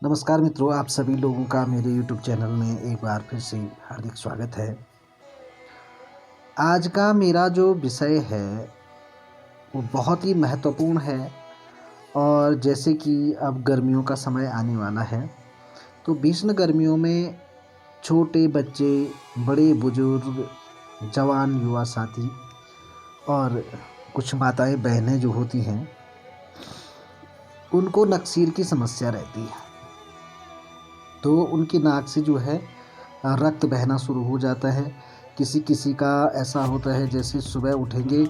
नमस्कार मित्रों, आप सभी लोगों का मेरे YouTube चैनल में एक बार फिर से हार्दिक स्वागत है। आज का मेरा जो विषय है वो बहुत ही महत्वपूर्ण है और जैसे कि अब गर्मियों का समय आने वाला है, तो भीषण गर्मियों में छोटे बच्चे, बड़े बुजुर्ग, जवान युवा साथी और कुछ माताएं बहनें जो होती हैं, उनको नक्सीर की समस्या रहती है। तो उनकी नाक से जो है रक्त बहना शुरू हो जाता है। किसी किसी का ऐसा होता है जैसे सुबह उठेंगे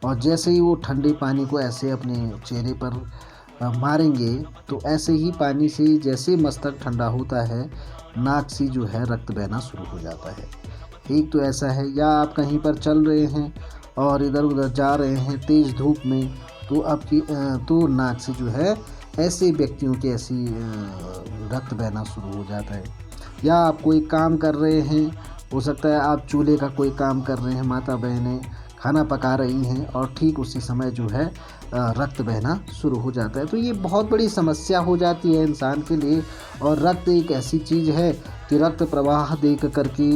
और जैसे ही वो ठंडे पानी को ऐसे अपने चेहरे पर मारेंगे, तो ऐसे ही पानी से जैसे मस्तक ठंडा होता है, नाक से जो है रक्त बहना शुरू हो जाता है। एक तो ऐसा है, या आप कहीं पर चल रहे हैं और इधर उधर जा रहे हैं तेज़ धूप में, तो आपकी तो नाक से जो है ऐसे व्यक्तियों के ऐसी रक्त बहना शुरू हो जाता है। या आप कोई काम कर रहे हैं, हो सकता है आप चूल्हे का कोई काम कर रहे हैं, माता बहनें खाना पका रही हैं और ठीक उसी समय जो है रक्त बहना शुरू हो जाता है। तो ये बहुत बड़ी समस्या हो जाती है इंसान के लिए। और रक्त एक ऐसी चीज़ है कि रक्त प्रवाह देख कर के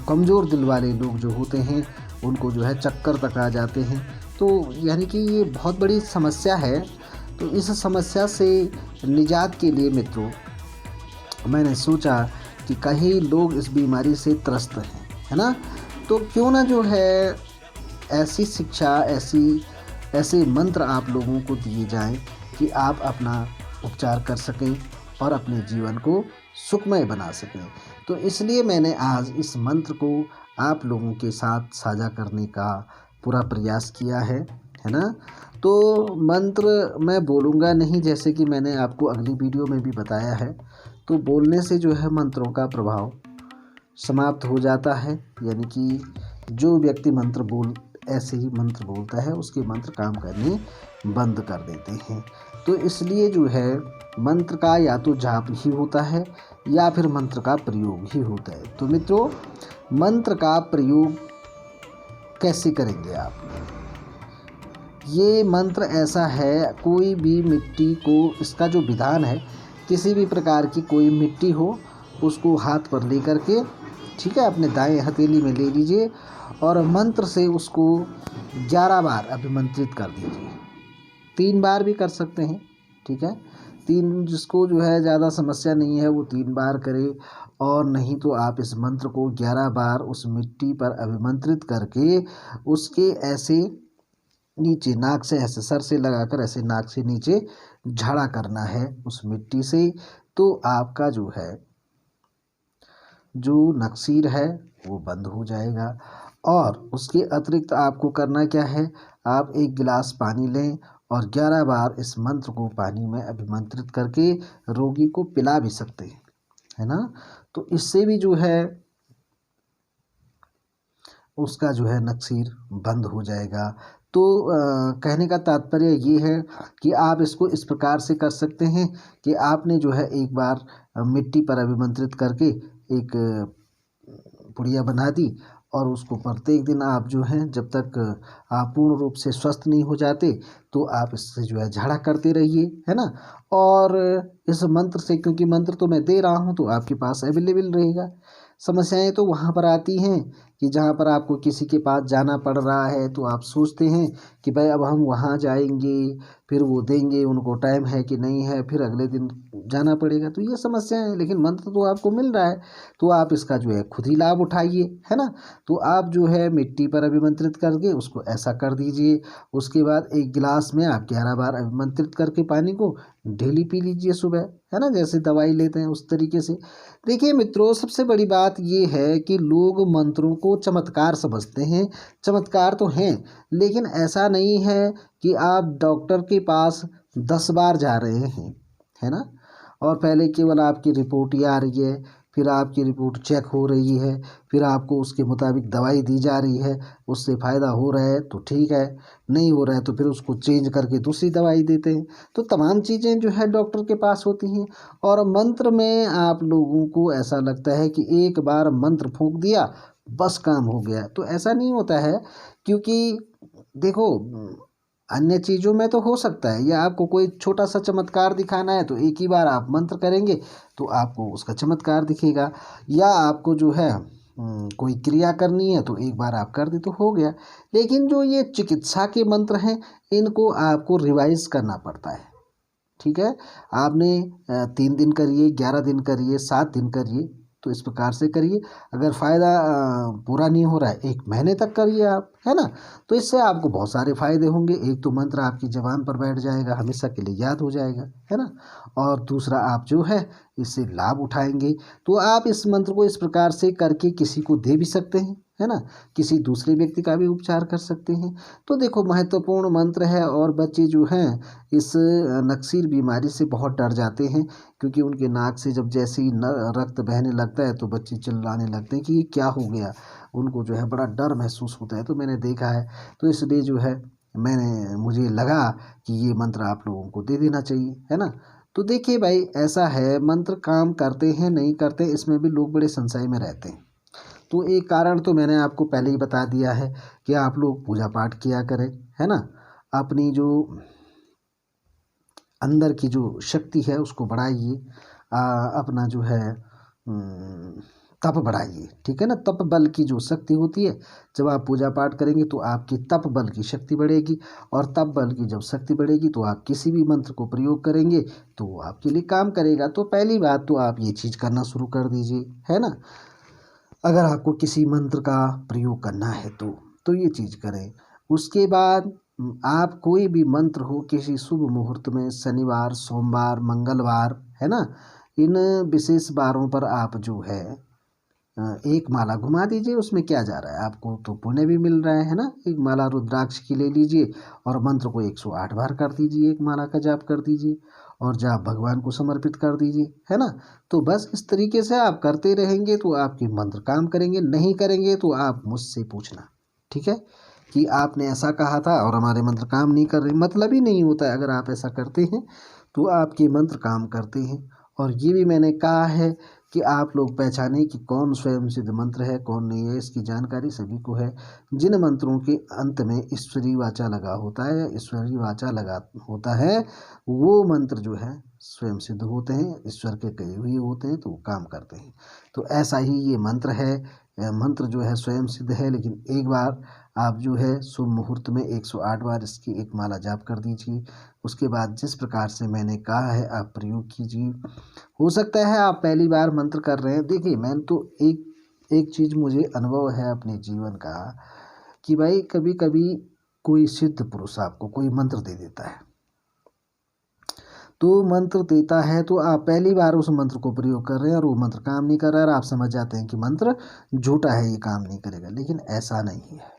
कमज़ोर दिल वाले लोग जो होते हैं, उनको जो है चक्कर तक आ जाते हैं। तो यानी कि ये बहुत बड़ी समस्या है। तो इस समस्या से निजात के लिए मित्रों, मैंने सोचा कि कई लोग इस बीमारी से त्रस्त हैं, है ना? तो क्यों ना जो है ऐसी शिक्षा, ऐसे मंत्र आप लोगों को दिए जाएं कि आप अपना उपचार कर सकें और अपने जीवन को सुखमय बना सकें। तो इसलिए मैंने आज इस मंत्र को आप लोगों के साथ साझा करने का पूरा प्रयास किया है ना? तो मंत्र मैं बोलूँगा नहीं, जैसे कि मैंने आपको अगली वीडियो में भी बताया है। तो बोलने से जो है मंत्रों का प्रभाव समाप्त हो जाता है। यानी कि जो व्यक्ति ऐसे ही मंत्र बोलता है, उसके मंत्र काम करने बंद कर देते हैं। तो इसलिए जो है मंत्र का या तो जाप ही होता है या फिर मंत्र का प्रयोग ही होता है। तो मित्रों, मंत्र का प्रयोग कैसे करेंगे आप? ये मंत्र ऐसा है, कोई भी मिट्टी को, इसका जो विधान है, किसी भी प्रकार की कोई मिट्टी हो, उसको हाथ पर लेकर के, ठीक है, अपने दाएं हथेली में ले लीजिए और मंत्र से उसको 11 बार अभिमंत्रित कर दीजिए। 3 बार भी कर सकते हैं, ठीक है। 3, जिसको जो है ज़्यादा समस्या नहीं है वो 3 बार करे। और नहीं तो आप इस मंत्र को 11 बार उस मिट्टी पर अभिमंत्रित करके उसके ऐसे नीचे नाक से, ऐसे सर से लगाकर ऐसे नाक से नीचे झाड़ा करना है उस मिट्टी से। तो आपका जो है जो नक्सीर है वो बंद हो जाएगा। और उसके अतिरिक्त आपको करना क्या है, आप 1 गिलास पानी लें और 11 बार इस मंत्र को पानी में अभिमंत्रित करके रोगी को पिला भी सकते हैं, है ना? तो इससे भी जो है उसका जो है नक्सीर बंद हो जाएगा। तो कहने का तात्पर्य ये है कि आप इसको इस प्रकार से कर सकते हैं कि आपने जो है एक बार मिट्टी पर अभिमंत्रित करके एक पुड़िया बना दी और उसको प्रत्येक दिन आप जो हैं, जब तक आप पूर्ण रूप से स्वस्थ नहीं हो जाते, तो आप इससे जो है झाड़ा करते रहिए, है ना? और इस मंत्र से, क्योंकि मंत्र तो मैं दे रहा हूँ तो आपके पास अवेलेबल रहेगा। समस्याएं तो वहाँ पर आती हैं कि जहाँ पर आपको किसी के पास जाना पड़ रहा है, तो आप सोचते हैं कि भाई अब हम वहाँ जाएंगे, फिर वो देंगे, उनको टाइम है कि नहीं है, फिर अगले दिन जाना पड़ेगा। तो ये समस्याएं हैं, लेकिन मंत्र तो आपको मिल रहा है, तो आप इसका जो है खुद ही लाभ उठाइए, है ना? तो आप जो है मिट्टी पर अभिमंत्रित करके उसको ऐसा कर दीजिए। उसके बाद 1 गिलास में आप 11 बार अभिमंत्रित करके पानी को डेली पी लीजिए सुबह, है ना? जैसे दवाई लेते हैं उस तरीके से। देखिए मित्रों, सबसे बड़ी बात ये है कि लोग मंत्रों को चमत्कार समझते हैं। चमत्कार तो हैं, लेकिन ऐसा नहीं है कि आप डॉक्टर के पास 10 बार जा रहे हैं, है ना? और पहले केवल आपकी रिपोर्ट ही आ रही है, फिर आपकी रिपोर्ट चेक हो रही है, फिर आपको उसके मुताबिक दवाई दी जा रही है, उससे फ़ायदा हो रहा है तो ठीक है, नहीं हो रहा है तो फिर उसको चेंज करके दूसरी दवाई देते हैं। तो तमाम चीज़ें जो है डॉक्टर के पास होती हैं। और मंत्र में आप लोगों को ऐसा लगता है कि एक बार मंत्र फूँक दिया, बस काम हो गया। तो ऐसा नहीं होता है, क्योंकि देखो, अन्य चीज़ों में तो हो सकता है, या आपको कोई छोटा सा चमत्कार दिखाना है तो एक ही बार आप मंत्र करेंगे तो आपको उसका चमत्कार दिखेगा, या आपको जो है कोई क्रिया करनी है तो एक बार आप कर दी तो हो गया। लेकिन जो ये चिकित्सा के मंत्र हैं, इनको आपको रिवाइज करना पड़ता है। ठीक है, आपने 3 दिन करिए, 11 दिन करिए, 7 दिन करिए, तो इस प्रकार से करिए। अगर फ़ायदा पूरा नहीं हो रहा है, 1 महीने तक करिए आप, है ना। तो इससे आपको बहुत सारे फ़ायदे होंगे। एक तो मंत्र आपकी ज़बान पर बैठ जाएगा, हमेशा के लिए याद हो जाएगा, है ना। और दूसरा आप जो है इससे लाभ उठाएंगे। तो आप इस मंत्र को इस प्रकार से करके किसी को दे भी सकते हैं, है ना। किसी दूसरे व्यक्ति का भी उपचार कर सकते हैं। तो देखो, महत्वपूर्ण मंत्र है। और बच्चे जो हैं इस नक्सीर बीमारी से बहुत डर जाते हैं, क्योंकि उनके नाक से जब जैसे ही रक्त बहने लगता है तो बच्चे चिल्लाने लगते हैं कि ये क्या हो गया। उनको जो है बड़ा डर महसूस होता है, तो मैंने देखा है। तो इसलिए जो है मुझे लगा कि ये मंत्र आप लोगों को दे देना चाहिए, है ना। तो देखिए भाई, ऐसा है, मंत्र काम करते हैं नहीं करते, इसमें भी लोग बड़े संशय में रहते हैं। तो एक कारण तो मैंने आपको पहले ही बता दिया है कि आप लोग पूजा पाठ किया करें, है ना। अपनी जो अंदर की जो शक्ति है उसको बढ़ाइए। अपना जो है तप बढ़ाइए, ठीक है ना। तप बल की जो शक्ति होती है, जब आप पूजा पाठ करेंगे तो आपकी तप बल की शक्ति बढ़ेगी, और तप बल की जब शक्ति बढ़ेगी तो आप किसी भी मंत्र को प्रयोग करेंगे तो वो आपके लिए काम करेगा। तो पहली बात तो आप ये चीज़ करना शुरू कर दीजिए, है ना। अगर आपको किसी मंत्र का प्रयोग करना है तो ये चीज़ करें। उसके बाद आप कोई भी मंत्र हो किसी शुभ मुहूर्त में, शनिवार, सोमवार, मंगलवार, है ना, इन विशेष बारों पर आप जो है एक माला घुमा दीजिए। उसमें क्या जा रहा है, आपको तो पुण्य भी मिल रहा है ना। एक माला रुद्राक्ष की ले लीजिए और मंत्र को 108 बार कर दीजिए, एक माला का जाप कर दीजिए और जाप भगवान को समर्पित कर दीजिए, है ना। तो बस इस तरीके से आप करते रहेंगे तो आपके मंत्र काम करेंगे। नहीं करेंगे तो आप मुझसे पूछना, ठीक है, कि आपने ऐसा कहा था और हमारे मंत्र काम नहीं कर रहे। मतलब ही नहीं होता है। अगर आप ऐसा करते हैं तो आपके मंत्र काम करते हैं। और ये भी मैंने कहा है कि आप लोग पहचाने कि कौन स्वयं सिद्ध मंत्र है, कौन नहीं है, इसकी जानकारी सभी को है। जिन मंत्रों के अंत में ईश्वरी वाचा लगा होता है या ईश्वरी वाचा लगा होता है, वो मंत्र जो है स्वयं सिद्ध होते हैं, ईश्वर के कहे हुए होते हैं, तो वो काम करते हैं। तो ऐसा ही ये मंत्र है। मंत्र जो है स्वयं सिद्ध है, लेकिन एक बार आप जो है शुभ मुहूर्त में 108 बार इसकी एक माला जाप कर दीजिए। उसके बाद जिस प्रकार से मैंने कहा है आप प्रयोग कीजिए। हो सकता है आप पहली बार मंत्र कर रहे हैं। देखिए, मैंने तो एक चीज़ मुझे अनुभव है अपने जीवन का, कि भाई कभी कभी कोई सिद्ध पुरुष आपको कोई मंत्र दे देता है। तो मंत्र देता है तो आप पहली बार उस मंत्र को प्रयोग कर रहे हैं और वो मंत्र काम नहीं कर रहा है, और आप समझ जाते हैं कि मंत्र झूठा है, ये काम नहीं करेगा। लेकिन ऐसा नहीं है,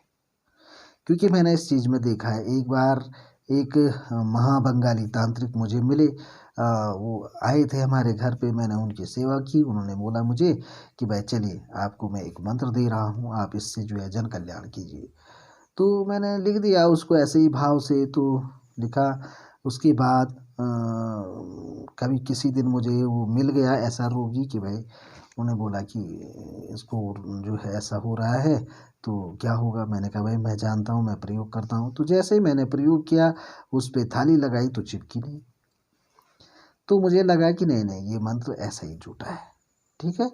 क्योंकि मैंने इस चीज़ में देखा है। एक बार एक महाबंगाली तांत्रिक मुझे मिले। वो आए थे हमारे घर पे, मैंने उनकी सेवा की। उन्होंने बोला मुझे कि भाई चलिए, आपको मैं एक मंत्र दे रहा हूँ, आप इससे जो है जन कल्याण कीजिए। तो मैंने लिख दिया उसको ऐसे ही भाव से, तो लिखा। उसके बाद कभी किसी दिन मुझे वो मिल गया ऐसा रोगी कि भाई, उन्हें बोला कि इसको जो है ऐसा हो रहा है तो क्या होगा। मैंने कहा भाई मैं जानता हूँ, मैं प्रयोग करता हूँ। तो जैसे ही मैंने प्रयोग किया, उस पे थाली लगाई तो चिपकी नहीं। तो मुझे लगा कि नहीं नहीं, ये मंत्र ऐसा ही झूठा है, ठीक है।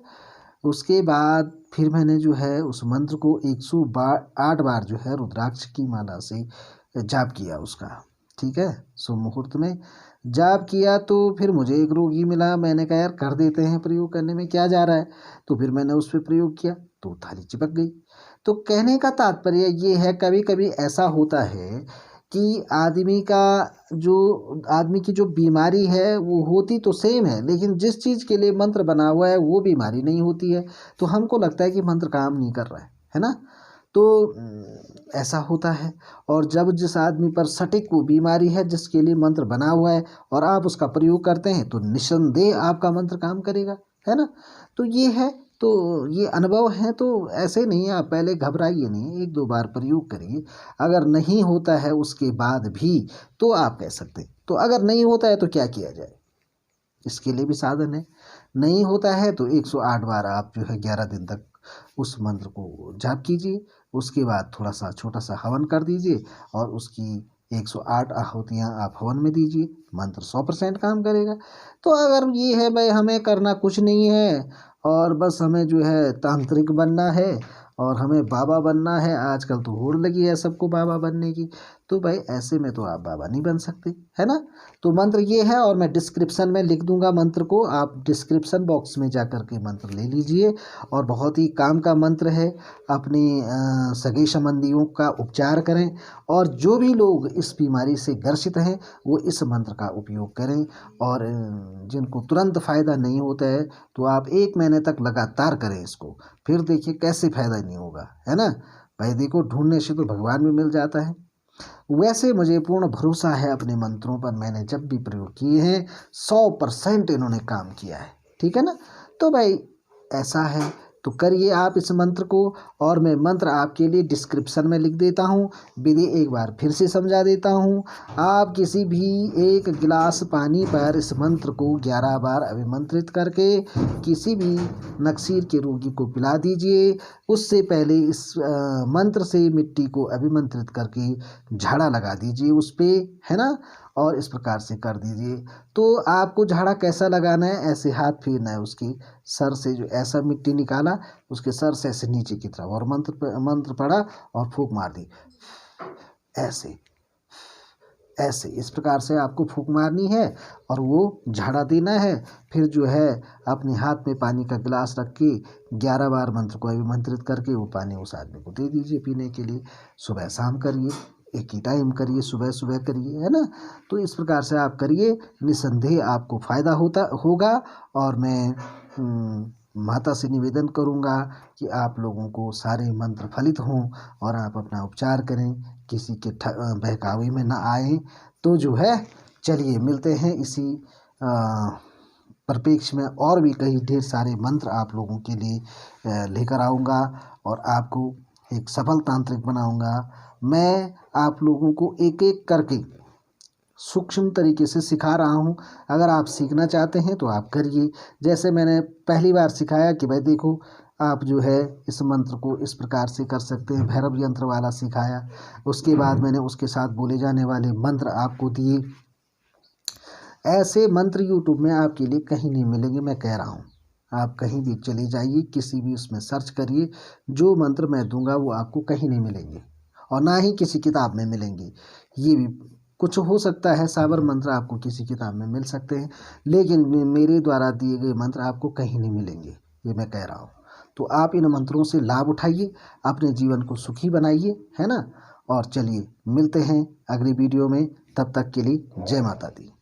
उसके बाद फिर मैंने जो है उस मंत्र को 108 बार जो है रुद्राक्ष की माला से जाप किया उसका, ठीक है। शुभ मुहूर्त में जाप किया तो फिर मुझे एक रोगी मिला। मैंने कहा यार कर देते हैं, प्रयोग करने में क्या जा रहा है। तो फिर मैंने उस पर प्रयोग किया तो थाली चिपक गई। तो कहने का तात्पर्य ये है, कभी कभी ऐसा होता है कि आदमी की जो बीमारी है वो होती तो सेम है, लेकिन जिस चीज़ के लिए मंत्र बना हुआ है वो बीमारी नहीं होती है। तो हमको लगता है कि मंत्र काम नहीं कर रहा है ना। तो ऐसा होता है। और जब जिस आदमी पर सटीक वो बीमारी है जिसके लिए मंत्र बना हुआ है और आप उसका प्रयोग करते हैं, तो निस्संदेह आपका मंत्र काम करेगा, है ना। तो ये है, तो ये अनुभव है। तो ऐसे नहीं, आप पहले घबराइए नहीं, 1-2 बार प्रयोग करिए। अगर नहीं होता है उसके बाद भी तो आप कह सकते हैं। तो अगर नहीं होता है तो क्या किया जाए, इसके लिए भी साधन है। नहीं होता है तो 108 बार आप जो है 11 दिन तक उस मंत्र को जाप कीजिए। उसके बाद थोड़ा सा छोटा सा हवन कर दीजिए और उसकी 108 आहुतियाँ आप हवन में दीजिए, मंत्र 100% काम करेगा। तो अगर ये है भाई हमें करना कुछ नहीं है और बस हमें जो है तांत्रिक बनना है और हमें बाबा बनना है, आजकल तो होड़ लगी है सबको बाबा बनने की, तो भाई ऐसे में तो आप बाबा नहीं बन सकते, है ना। तो मंत्र ये है और मैं डिस्क्रिप्शन में लिख दूंगा मंत्र को, आप डिस्क्रिप्शन बॉक्स में जा कर के मंत्र ले लीजिए। और बहुत ही काम का मंत्र है, अपनी सगे संबंधियों का उपचार करें और जो भी लोग इस बीमारी से ग्रसित हैं वो इस मंत्र का उपयोग करें। और जिनको तुरंत फ़ायदा नहीं होता है तो आप 1 महीने तक लगातार करें इसको, फिर देखिए कैसे फ़ायदा नहीं होगा, है ना। भाई देखो, ढूंढने से तो भगवान भी मिल जाता है। वैसे मुझे पूर्ण भरोसा है अपने मंत्रों पर, मैंने जब भी प्रयोग किए हैं 100% इन्होंने काम किया है, ठीक है ना। तो भाई ऐसा है तो करिए आप इस मंत्र को। और मैं मंत्र आपके लिए डिस्क्रिप्शन में लिख देता हूँ, विधि एक बार फिर से समझा देता हूँ। आप किसी भी 1 गिलास पानी पर इस मंत्र को 11 बार अभिमंत्रित करके किसी भी नक्सीर के रोगी को पिला दीजिए। उससे पहले इस मंत्र से मिट्टी को अभिमंत्रित करके झाड़ा लगा दीजिए उस पर, है ना। और इस प्रकार से कर दीजिए। तो आपको झाड़ा कैसा लगाना है, ऐसे हाथ फेरना है उसके सर से, जो ऐसा मिट्टी निकाला उसके सर से ऐसे नीचे की तरफ, और मंत्र पढ़ा और फूंक मार दी, ऐसे ऐसे इस प्रकार से आपको फूंक मारनी है और वो झाड़ा देना है। फिर जो है अपने हाथ में पानी का गिलास रख के 11 बार मंत्र को अभिमंत्रित करके वो पानी उस आदमी को दे दीजिए पीने के लिए। सुबह शाम करिए, एक ही टाइम करिए, सुबह सुबह करिए, है ना। तो इस प्रकार से आप करिए, निसंदेह आपको फ़ायदा होगा। और मैं माता से निवेदन करूँगा कि आप लोगों को सारे मंत्र फलित हों और आप अपना उपचार करें, किसी के बहकावे में ना आए। तो जो है चलिए मिलते हैं इसी परिप्रेक्ष्य में, और भी कई ढेर सारे मंत्र आप लोगों के लिए लेकर आऊँगा और आपको एक सफल तांत्रिक बनाऊँगा। मैं आप लोगों को एक एक करके सूक्ष्म तरीके से सिखा रहा हूँ। अगर आप सीखना चाहते हैं तो आप करिए। जैसे मैंने पहली बार सिखाया कि भाई देखो, आप जो है इस मंत्र को इस प्रकार से कर सकते हैं, भैरव यंत्र वाला सिखाया। उसके बाद मैंने उसके साथ बोले जाने वाले मंत्र आपको दिए। ऐसे मंत्र यूट्यूब में आपके लिए कहीं नहीं मिलेंगे, मैं कह रहा हूँ। आप कहीं भी चले जाइए, किसी भी उसमें सर्च करिए, जो मंत्र मैं दूंगा वो आपको कहीं नहीं मिलेंगे और ना ही किसी किताब में मिलेंगे। ये भी कुछ हो सकता है, साबर मंत्र आपको किसी किताब में मिल सकते हैं, लेकिन मेरे द्वारा दिए गए मंत्र आपको कहीं नहीं मिलेंगे, ये मैं कह रहा हूँ। तो आप इन मंत्रों से लाभ उठाइए, अपने जीवन को सुखी बनाइए, है ना। और चलिए मिलते हैं अगली वीडियो में, तब तक के लिए जय माता दी।